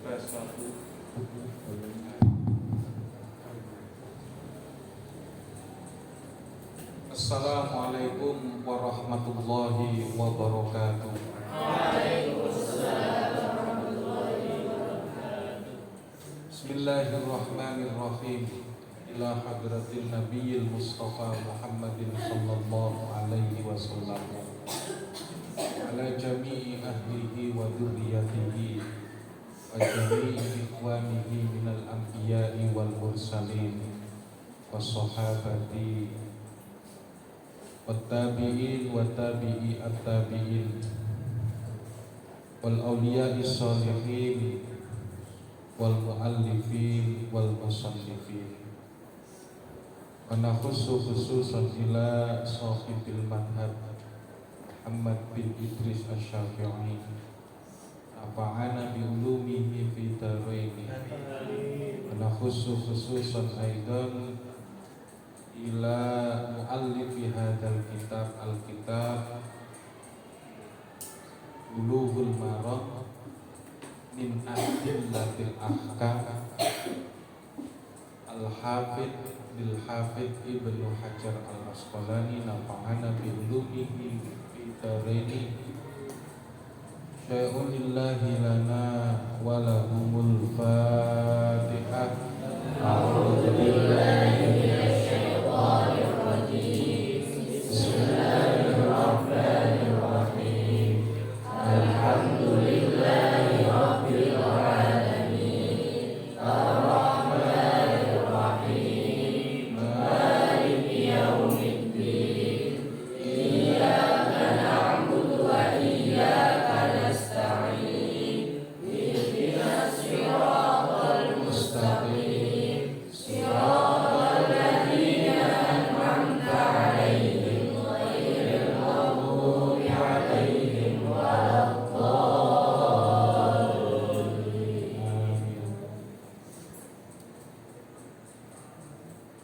Assalamualaikum warahmatullahi wabarakatuh. Waalaikumsalam warahmatullahi wabarakatuh. Bismillahirrahmanirrahim. Ila hadratin Nabiyil Mustafa Muhammadin sallallahu alaihi wasallam. Ala jami'i ahlihi wa dzurriyyatihi wa jami'i ikhwanihi minal anbiya'i wal mursalin wassahabati wattabi'in wattabi'i at-tabi'in wal awliya'i sholihin wal mu'allifin wal musannifin wa nakhussu khususan ila sahibil madhab Muhammad bin Idris Asy-Syafi'i nafa'ana bi ulumihi fi daraini wa nakhussu khususan aidan ila muallifi hadzal kitab al-kitab Bulughul Maram min adillatil ahkam al-hafidh bil hafidh Ibnu Hajar al-Asqalani nafa'ana bi ulumihi fi daraini syai'un lillahi lana wa lahumul fatihah. A'udzu billahi minasy syaithanir rajim. Bismillahirrahmanirrahim. Alhamdulillahi rabbil alamin. Ar-rahmanir rahim. Maliki yaumiddin. Iyyaka na'budu wa iyyaka nasta'in. Ihdinas siratal mustaqim. Siratal ladzina an'amta 'alaihim ghairil maghdubi 'alaihim waladdallin.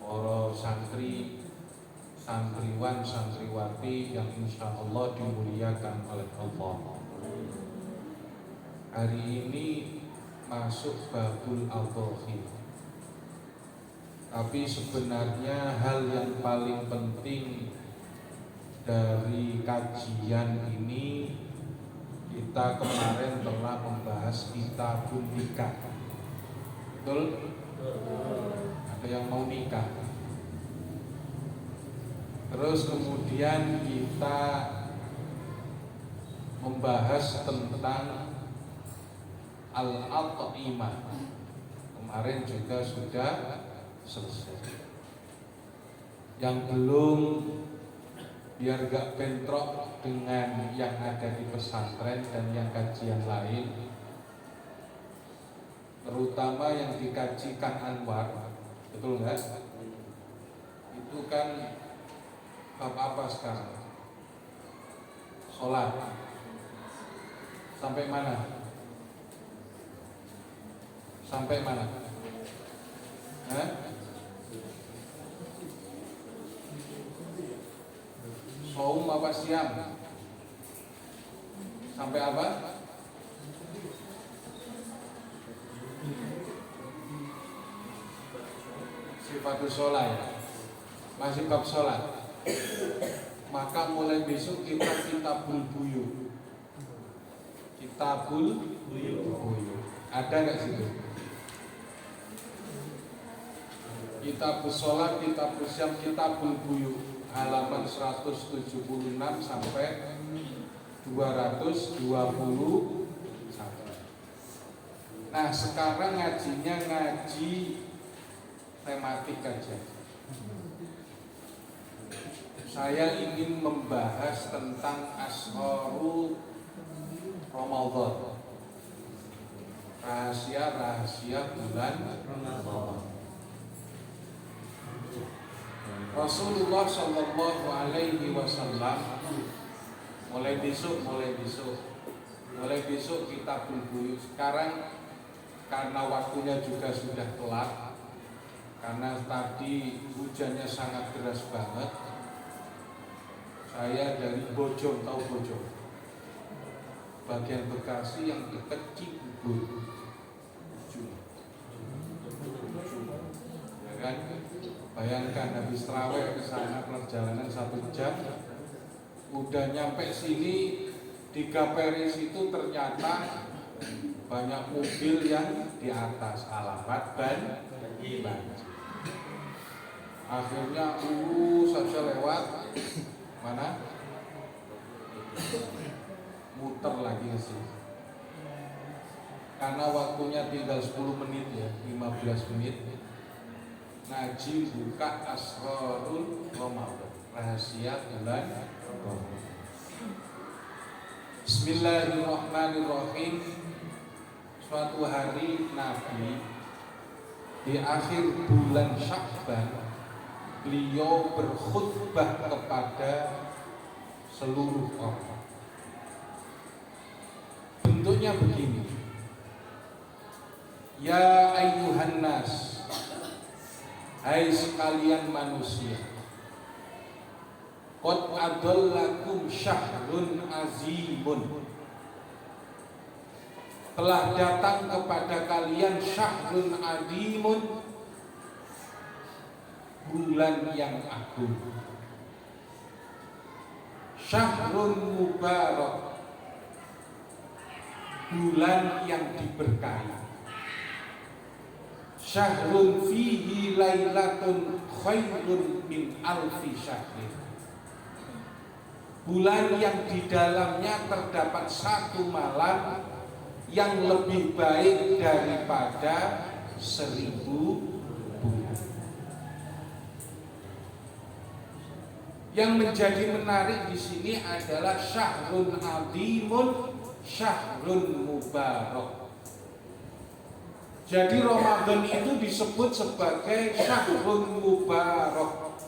Para santri, santriwan, santriwati yang insya Allah dimuliakan oleh Allah. Hari ini masuk babul adhohi. Tapi sebenarnya hal yang paling penting dari kajian ini, kita kemarin telah membahas kitabun nikah. Betul? Ada yang mau nikah. Terus kemudian kita membahas tentang al-at'imah. Kemarin juga sudah selesai. Yang belum, biar gak bentrok dengan yang ada di pesantren dan yang kajian lain, terutama yang dikajikan Anwar, betul nggak? Itu kan bab apa sekarang? Sholat. Sampai mana? Sampai mana? Saum apa siam? Sampai apa? Sifatul sholat. Masih bab sholat. Maka mulai besok kita kitabul buyu. Kitabul buyu. Ada nggak situ? Kitabul sholat, kitabul siam, kitabul buyu. Halaman 176 sampai 221. Nah, sekarang ngajinya ngaji tematik aja. Saya ingin membahas tentang Asharu Ramadan. Rahasia-rahasia bulan Ramadan. Rasulullah Shallallahu Alaihi Wasallam mulai besok kita buyut. Sekarang karena waktunya juga sudah telat, karena tadi hujannya sangat deras banget. Saya dari Bojong, tahu Bojong? Bagian Bekasi yang dekat Cibubur. Bayangkan habis terawih ke sana perjalanan 1 jam, udah nyampe sini di Gaperis itu ternyata banyak mobil yang di atas alamat banjir. Akhirnya saja lewat mana? Muter lagi ke sini. Karena waktunya tinggal 10 menit ya, 15 menit. Ngaji buka Asrarul Ramadan, rahasia bulan Ramadan. Bismillahirrahmanirrahim. Suatu hari Nabi di akhir bulan Sya'ban, beliau berkhutbah kepada seluruh orang. Bentuknya begini: Ya ayyuhan nas, hai sekalian manusia, qad adallakum syahrun azimun, telah datang kepada kalian syahrun azimun, bulan yang agung, syahrun mubarak, bulan yang diberkahi, syahrun fihi lailatun khairun min alfi syahrin, bulan yang di dalamnya terdapat 1 malam yang lebih baik daripada 1000 bulan. Yang menjadi menarik di sini adalah syahrun azimun, syahrun mubarak. Jadi Ramadan itu disebut sebagai syahrun mubarak,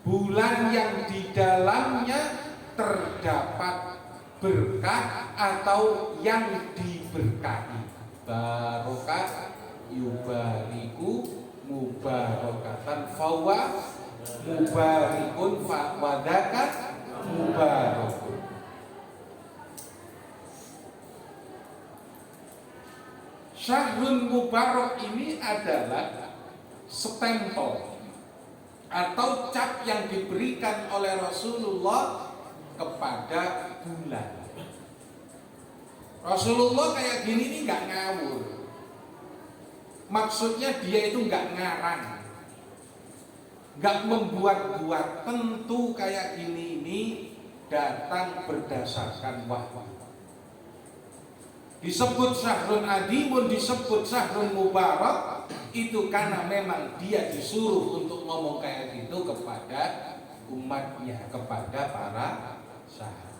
bulan yang di dalamnya terdapat berkah atau yang diberkahi. Barokah yubariku mubarakatan fawa mubarikun wadakat mubarakun. Syahrul mubarak ini adalah stempel atau cap yang diberikan oleh Rasulullah kepada bulan. Rasulullah kayak gini nih nggak ngawur. Maksudnya dia itu nggak ngarang, nggak membuat-buat. Tentu kayak gini ini datang berdasarkan wahyu. Disebut syahrun adimun, disebut syahrun mubarak, itu karena memang dia disuruh untuk ngomong kayak gitu kepada umatnya, kepada para sahabat.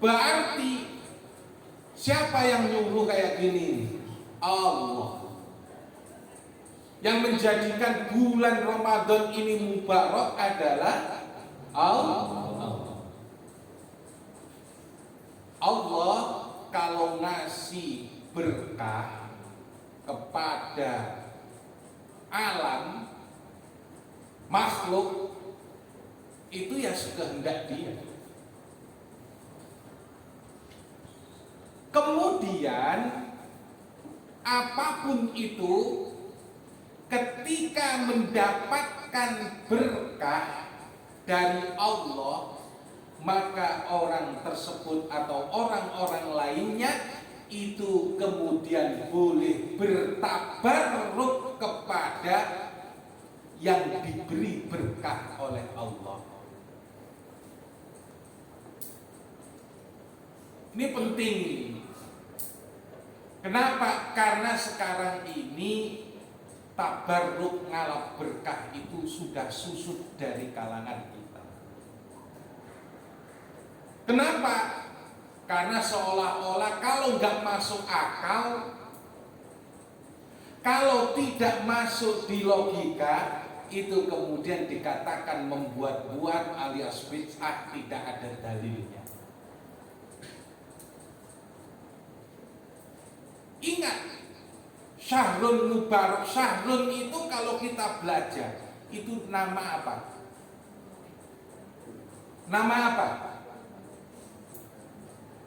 Berarti siapa yang nyuruh kayak gini? Allah. Yang menjadikan bulan Ramadan ini mubarak adalah Allah. Allah kalau ngasih berkah kepada alam makhluk itu ya sekehendak dia. Kemudian apapun itu ketika mendapatkan berkah dari Allah, maka orang tersebut atau orang-orang lainnya itu kemudian boleh bertabarruk kepada yang diberi berkah oleh Allah. Ini penting. Kenapa? Karena sekarang ini tabarruk ngalap berkah itu sudah susut dari kalangan kita. Kenapa? Karena seolah-olah kalau nggak masuk akal, kalau tidak masuk di logika, itu kemudian dikatakan membuat-buat alias bid'ah, tidak ada dalilnya. Ingat, syahrul mubarak, syahrul itu kalau kita belajar, itu nama apa? Nama apa?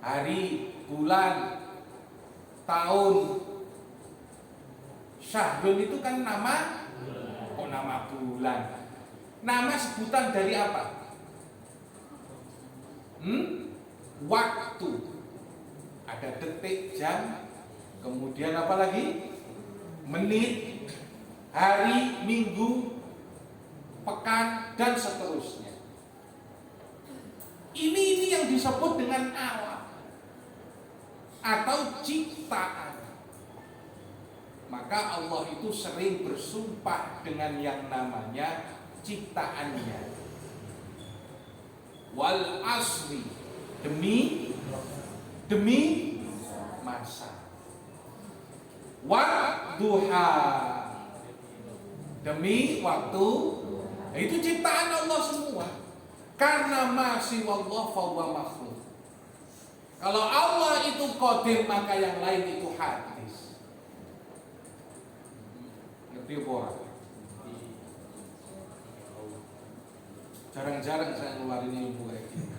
Hari, bulan, tahun. Syahrun itu kan nama, oh nama bulan. Nama sebutan dari apa? Waktu. Ada detik, jam, kemudian apa lagi? Menit, hari, minggu, pekan, dan seterusnya. Ini yang disebut dengan alam atau ciptaan. Maka Allah itu sering bersumpah dengan yang namanya ciptaannya. Wal asri, demi masa. Wad duha, demi waktu. Itu ciptaan Allah semua. Karena masih wallah fahuwa makhluk. Kalau Allah itu qadir, maka yang lain itu hadis. Ngerti apa? Jarang-jarang saya ngeluarin ilmu kayak gini.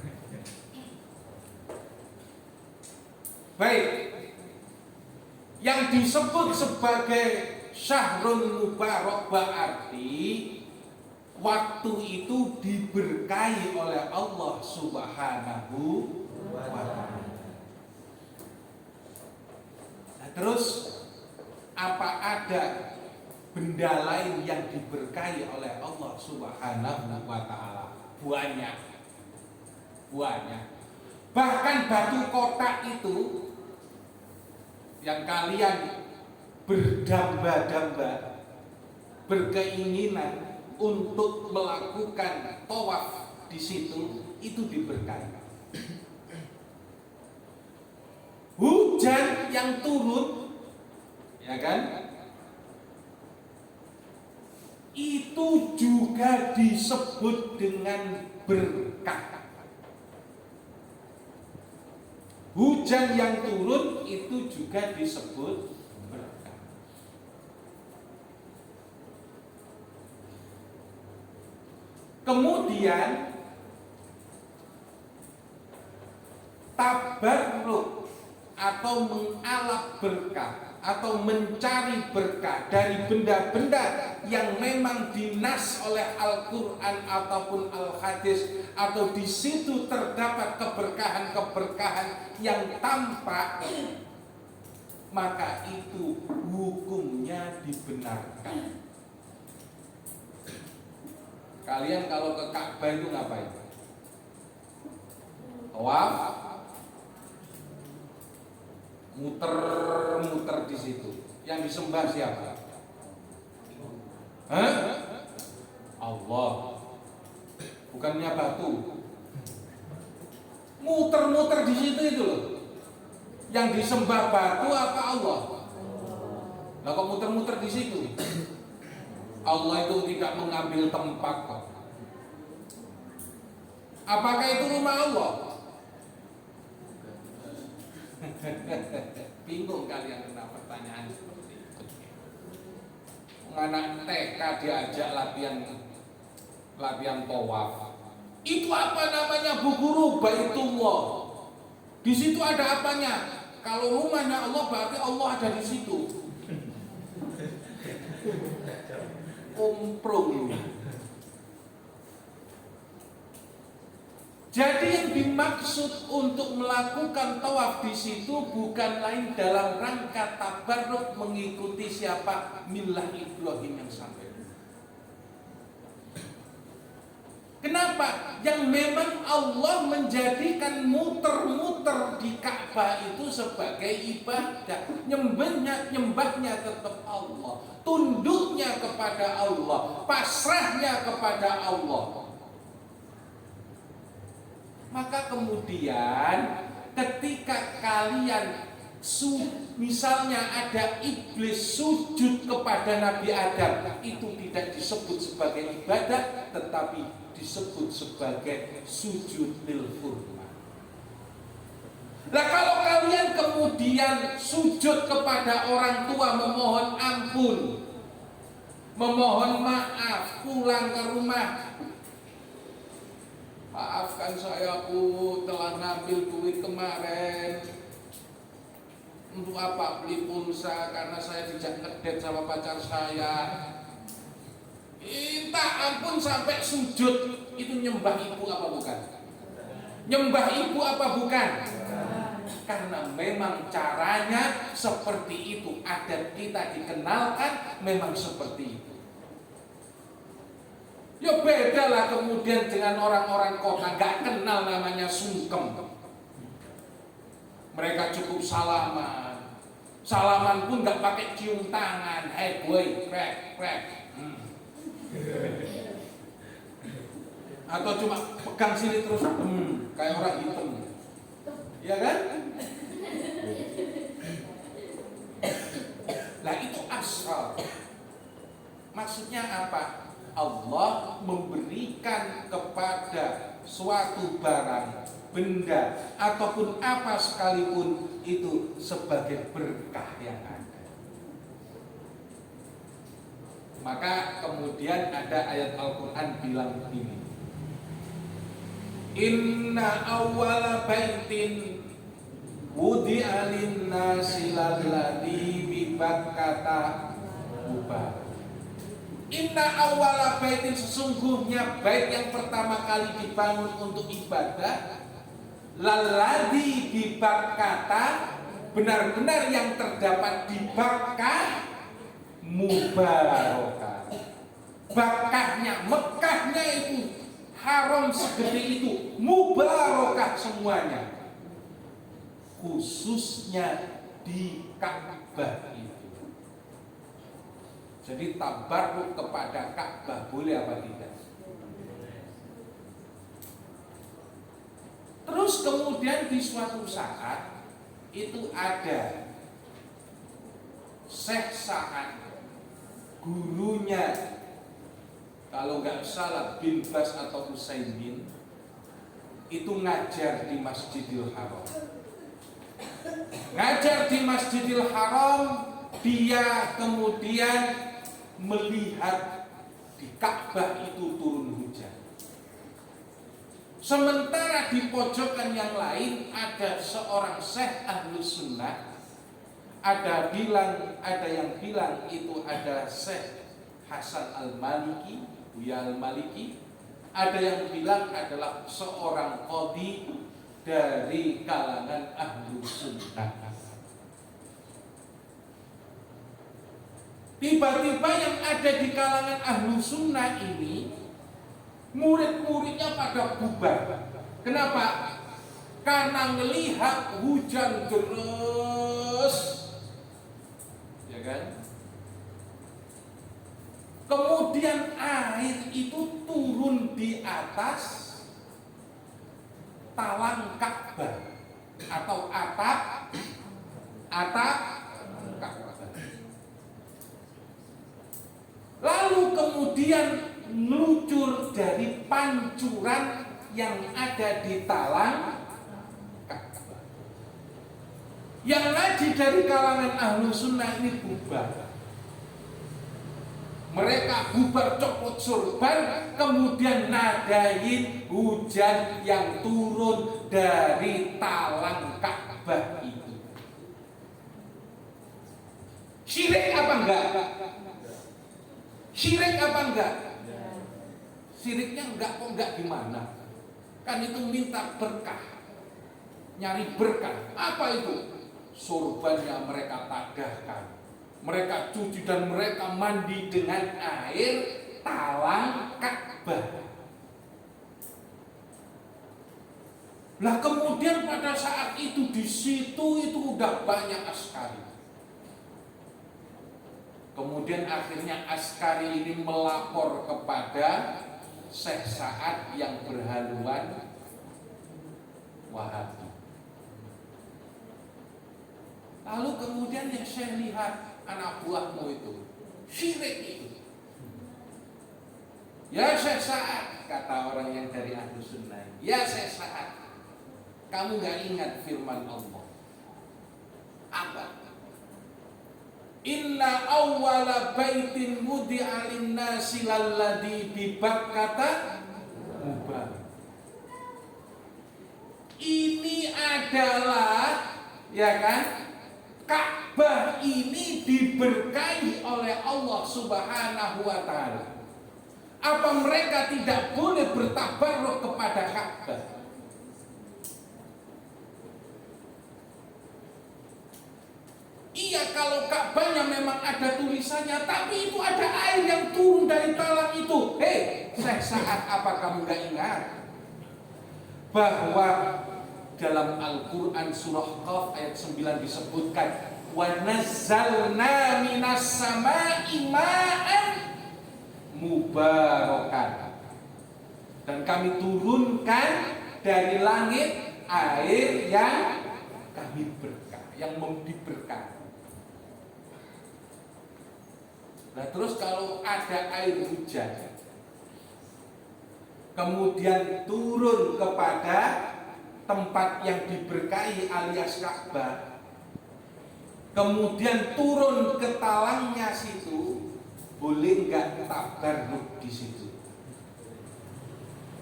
Baik. Yang disebut sebagai Syahrul Mubarak berarti waktu itu diberkahi oleh Allah Subhanahu wa ta'ala. Nah, terus apa ada benda lain yang diberkahi oleh Allah Subhanahu wa ta'ala? Banyak. Bahkan batu kotak itu yang kalian berdamba-damba berkeinginan untuk melakukan tawaf di situ, itu diberkahi. Hujan yang turun, ya kan? Itu juga disebut dengan berkah. Hujan yang turun itu juga disebut berkah. Kemudian tabarruk atau mengalap berkah atau mencari berkah dari benda-benda yang memang dinas oleh Al-Quran ataupun Al-Hadis, atau di situ terdapat keberkahan-keberkahan yang tampak, maka itu hukumnya dibenarkan. Kalian kalau ke Ka'bah itu ngapain? Tawaf, muter-muter di situ. Yang disembah siapa? Hah? Allah. Bukannya batu. Muter-muter di situ itu loh. Yang disembah batu apa Allah? Lah kok muter-muter di situ? Allah itu tidak mengambil tempat kok. Apakah itu rumah Allah? Bingung kalian kena pertanyaan seperti itu. Anak TK diajak latihan tawaf. Itu apa namanya, Bu Guru? Baitullah. Di situ ada apanya? Kalau rumahnya Allah berarti Allah ada di situ. Komprong. Jadi yang dimaksud untuk melakukan tawaf di situ bukan lain dalam rangka tabarruk mengikuti siapa? Millah Ibrahim yang sampai. Kenapa? Yang memang Allah menjadikan muter-muter di Ka'bah itu sebagai ibadah. Nyembahnya tetap Allah, tunduknya kepada Allah, pasrahnya kepada Allah. Maka kemudian ketika kalian misalnya ada iblis sujud kepada Nabi Adam, itu tidak disebut sebagai ibadah, tetapi disebut sebagai sujud lil hurmah. Nah, kalau kalian kemudian sujud kepada orang tua, memohon ampun, memohon maaf, pulang ke rumah, maafkan saya, aku telah ngambil duit kemarin, Untuk apa beli pulsa? Karena saya dijak ngedate sama pacar saya. Minta ampun sampai sujud. Itu nyembah ibu apa bukan? Nyembah ibu apa bukan? Karena memang caranya seperti itu. Adat kita dikenalkan memang seperti itu. Ya beda lah kemudian dengan orang-orang kota, gak kenal namanya sungkem. Mereka cukup salaman. Salaman pun gak pakai cium tangan. Hey boy, krek. Atau cuma pegang sini terus, kayak orang hitam. Ya kan? Nah itu asal. Maksudnya apa? Allah memberikan kepada suatu barang, benda, ataupun apa sekalipun itu sebagai berkah yang ada. Maka kemudian ada ayat Al-Quran bilang begini, Inna awwala baitin wudi'a lin-nasi lalladzi bi Bakkata mubarak. Inna awwala baitin, sesungguhnya bait yang pertama kali dibangun untuk ibadah, lalladzi bi Bakkata, benar-benar yang terdapat di Bakkah, mubarakah. Bakkahnya, Mekahnya itu, haram segede itu, mubarakah semuanya, khususnya di Ka'bah itu. Jadi tabarruk kepada Ka'bah boleh apa tidak? Terus kemudian di suatu saat itu ada Syekh Sa'ad, gurunya kalau nggak salah bin Bas atau Utsaimin, itu ngajar di Masjidil Haram. Ngajar di Masjidil Haram, dia kemudian melihat di Ka'bah itu turun hujan. Sementara di pojokan yang lain ada seorang syekh Ahlus Sunnah, ada yang bilang itu adalah Syekh Hasan Al-Maliki, Buya Al-Maliki. Ada yang bilang adalah seorang qadhi dari kalangan Ahlus Sunnah. Tiba-tiba yang ada di kalangan Ahlus Sunnah ini, murid-muridnya pada bubar. Kenapa? Karena melihat hujan deras, ya kan? Kemudian air itu turun di atas talang Ka'bah atau atap Ka'bah. Lalu kemudian meluncur dari pancuran yang ada di talang Ka'bah. Yang ngaji dari kalangan Ahlus Sunnah ini bubar. Mereka bubar copot sorban, kemudian nadain hujan yang turun dari talang Ka'bah itu. Syirik apa enggak? Syirik apa enggak? Syiriknya enggak gimana? Kan itu minta berkah, nyari berkah. Apa itu? Sorbannya mereka tadahkan, mereka cuci dan mereka mandi dengan air talang Ka'bah. Lah kemudian pada saat itu di situ itu udah banyak askari. Kemudian akhirnya askari ini melapor kepada Syekh Sa'ad yang berhaluan Wahabi. Lalu kemudian yang saya lihat, anak buahmu itu syirik itu. Ya Syekh Sa'ad, kata orang yang dari Ahlus Sunnah, ya Syekh Sa'ad, kamu gak ingat firman Allah? Apa? Inna awwala baitin wudi'a lin-nasi lalladzi bi Bakkata mubarak. Ini adalah, ya kan, Ka'bah ini diberkahi oleh Allah Subhanahu wa taala. Apa mereka tidak boleh bertabarruk kepada Ka'bah? Iya, kalau Ka'bahnya memang ada tulisannya, tapi itu ada air yang turun dari talang itu. Saat apa kamu gak ingat bahwa dalam Al-Quran surah Qaf ayat 9 disebutkan wa nazzalna minas sama'i ma'an mubarakan, dan kami turunkan dari langit air yang kami berkah, yang diberkati. Nah terus kalau ada air hujan kemudian turun kepada tempat yang diberkahi alias Ka'bah, kemudian turun ke talangnya situ, boleh nggak tabarruk di situ?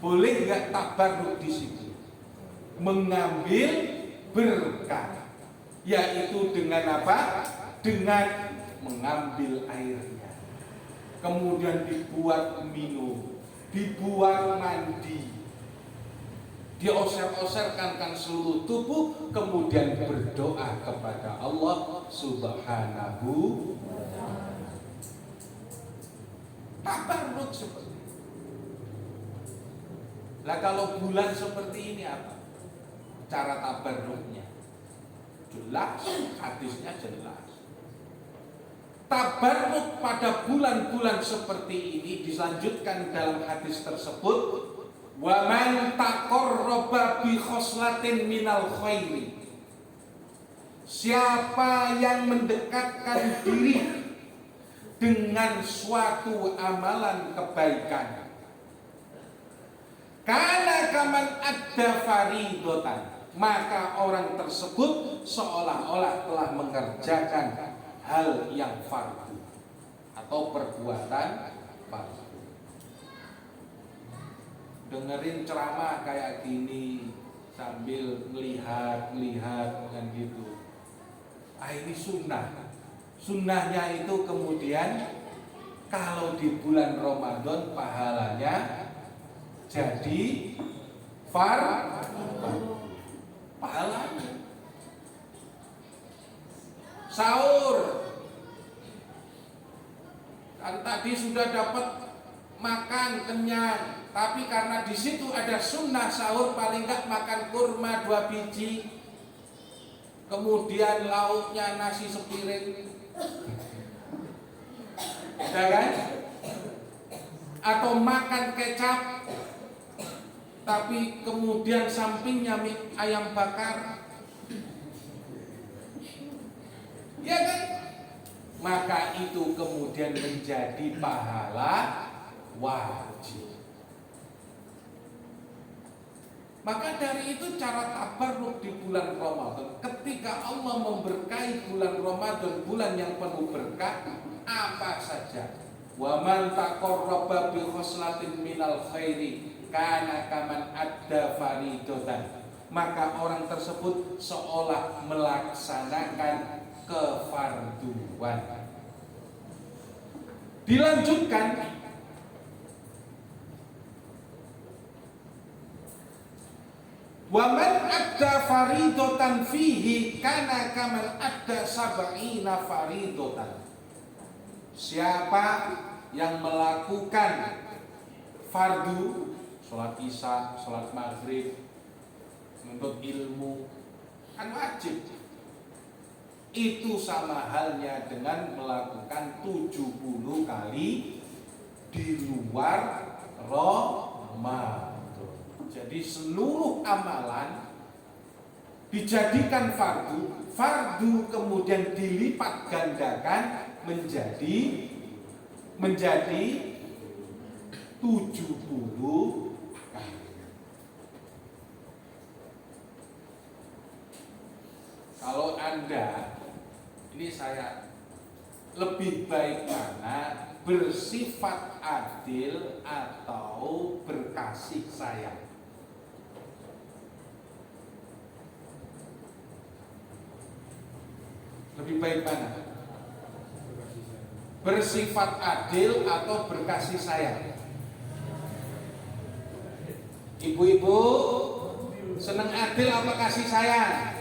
Boleh nggak tabarruk di situ? Mengambil berkah, yaitu dengan apa? Dengan mengambil airnya, kemudian dibuat minum, dibuat mandi, dioser-oserkan kan seluruh tubuh, kemudian berdoa kepada Allah Subhanahu wa ta'ala. Tabarruk seperti itu. Lah kalau bulan seperti ini apa cara tabarruknya? Jelas, hadisnya jelas. Tabarruk pada bulan-bulan seperti ini dilanjutkan dalam hadis tersebut, wa man taqarraba bi khoslatin minal khairi, siapa yang mendekatkan diri dengan suatu amalan kebaikan, kana kaman adda faridotan, maka orang tersebut seolah-olah telah mengerjakan hal yang fardu atau perbuatan fardu. Dengerin ceramah kayak gini sambil melihat kan gitu. Ini sunnah. Sunnahnya itu kemudian kalau di bulan Ramadan pahalanya jadi fardu. Pahalanya sahur kan tadi sudah dapat makan kenyang, tapi karena di situ ada sunnah sahur paling enggak makan kurma 2 biji, kemudian lauknya nasi sepiring, ya kan? Atau makan kecap, tapi kemudian sampingnya ayam bakar, ya kan? Maka itu kemudian menjadi pahala wajib. Maka dari itu cara tabarruk di bulan Ramadan, ketika Allah memberkahi bulan Ramadan, bulan yang penuh berkah, apa saja. Wa man taqarraba bi khoslatin minal khairi kana kaman adda faridotan, maka orang tersebut seolah melaksanakan kefarduan. Dilanjutkan, wa man adda faridotan fihi kana kaman adda sab'ina faridotan, siapa yang melakukan fardu, sholat isya, sholat maghrib, menuntut ilmu, kan wajib. Itu sama halnya dengan melakukan 70 kali di luar Ramadan. Jadi seluruh amalan dijadikan fardu, fardu kemudian dilipat gandakan menjadi 70 kali. Kalau Anda, ini saya lebih baik mana bersifat adil atau berkasih sayang? Lebih baik mana? Bersifat adil atau berkasih sayang? Ibu-ibu seneng adil apa kasih sayang?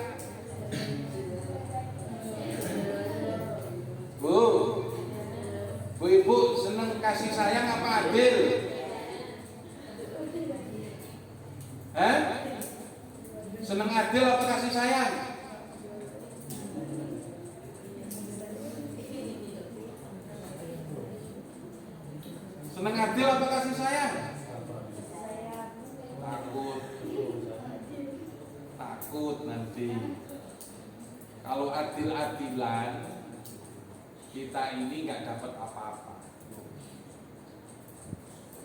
Bu ibu seneng kasih sayang apa adil? Seneng adil apa kasih sayang? Seneng adil apa kasih sayang? Takut nanti. Kalau adil-adilan kita ini nggak dapat apa-apa.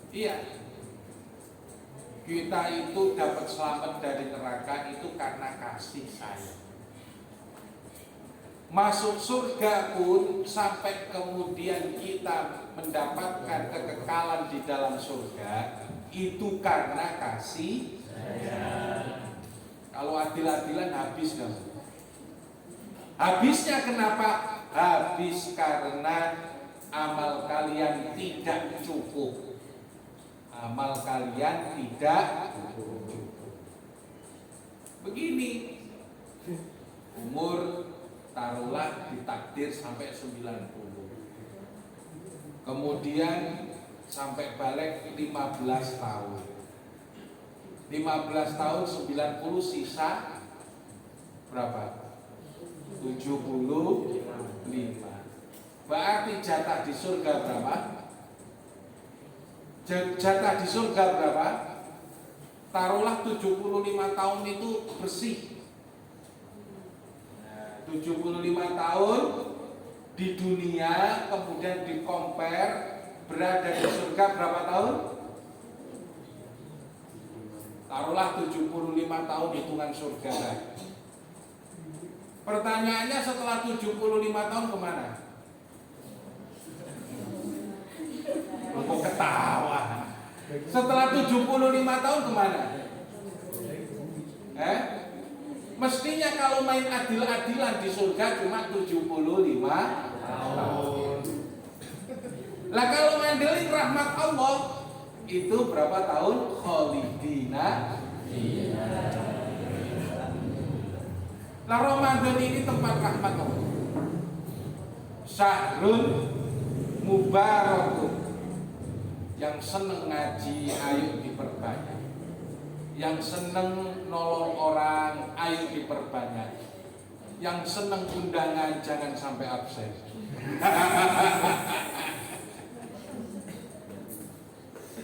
Iya, kita itu dapat selamat dari neraka itu karena kasih sayang. Masuk surga pun sampai kemudian kita mendapatkan kekekalan di dalam surga itu karena kasih sayang. Kalau adil-adilan habis kan? Habisnya kenapa? Habis karena amal kalian tidak cukup. Amal kalian tidak cukup. Begini, umur taruhlah ditakdir sampai 90. Kemudian sampai balik 15 tahun. 15 tahun 90 sisa berapa? 75. Berarti jatah di surga berapa? Jatah di surga berapa? Taruhlah 75 tahun itu bersih. 75 tahun di dunia, kemudian di compare berada di surga berapa tahun? Taruhlah 75 tahun hitungan surga. Pertanyaannya setelah 75 tahun kemana? Kok ketawa? Setelah 75 tahun kemana? Mestinya kalau main adil-adilan di surga cuma 75 tahun. Lah kalau ngandelin rahmat Allah itu berapa tahun? Khalidina. Lah Ramadan ini tempat rahmat Allah. Syahrul mubarakun. Yang seneng ngaji ayo diperbanyak. Yang seneng nolong orang ayo diperbanyak. Yang seneng undangan jangan sampai absen.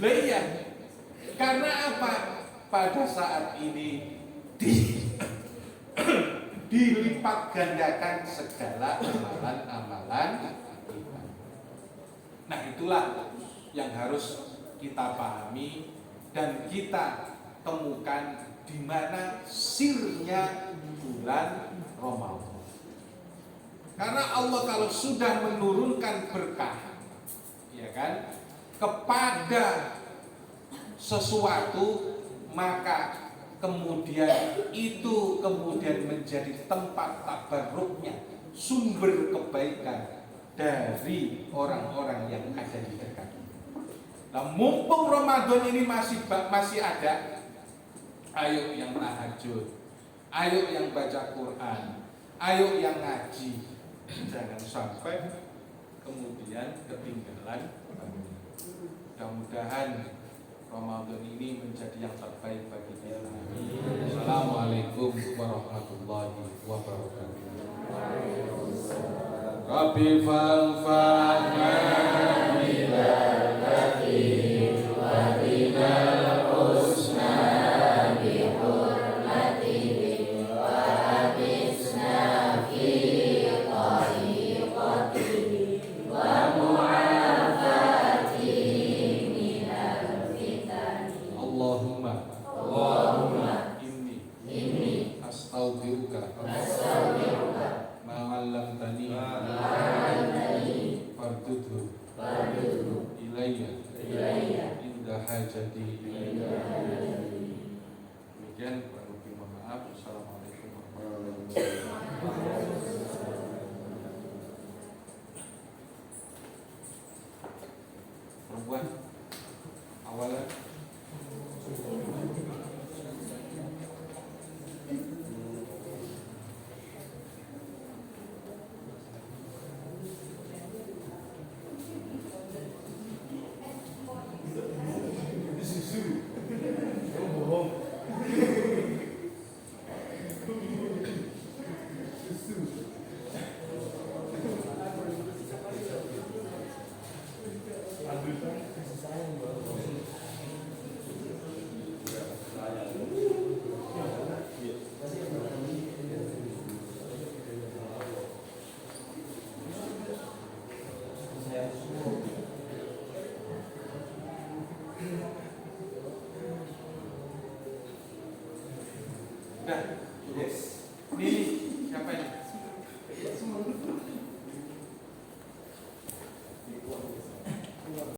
Lah iya, karena apa? Pada saat ini dilipat gandakan segala amalan-amalan kita. Nah itulah yang harus kita pahami dan kita temukan di mana sirnya bulan Ramadan. Karena Allah kalau sudah menurunkan berkah, ya kan, kepada sesuatu, maka kemudian itu kemudian menjadi tempat tabarruknya, sumber kebaikan dari orang-orang yang ada di dekat. Nah, mumpung Ramadan ini masih ada, ayo yang tahajud, ayo yang baca Quran, ayo yang ngaji, jangan sampai kemudian ketinggalan. Mudah-mudahan Ramadan ini menjadi yang terbaik bagi kita. Assalamualaikum warahmatullahi wabarakatuh. Rabbi fanfa'na bilal kathir wa binal husna bi hurmatihi wa habisna fi tariqatihi wa mu'afatihi minal fitani. Allahumma inni astaghfiruka ma'allamtani fardudhu ilayya inda hajati. Demikian, mohon maaf. Assalamualaikum warahmatullahi wabarakatuh. Udah. Yes. Ini siapa ini?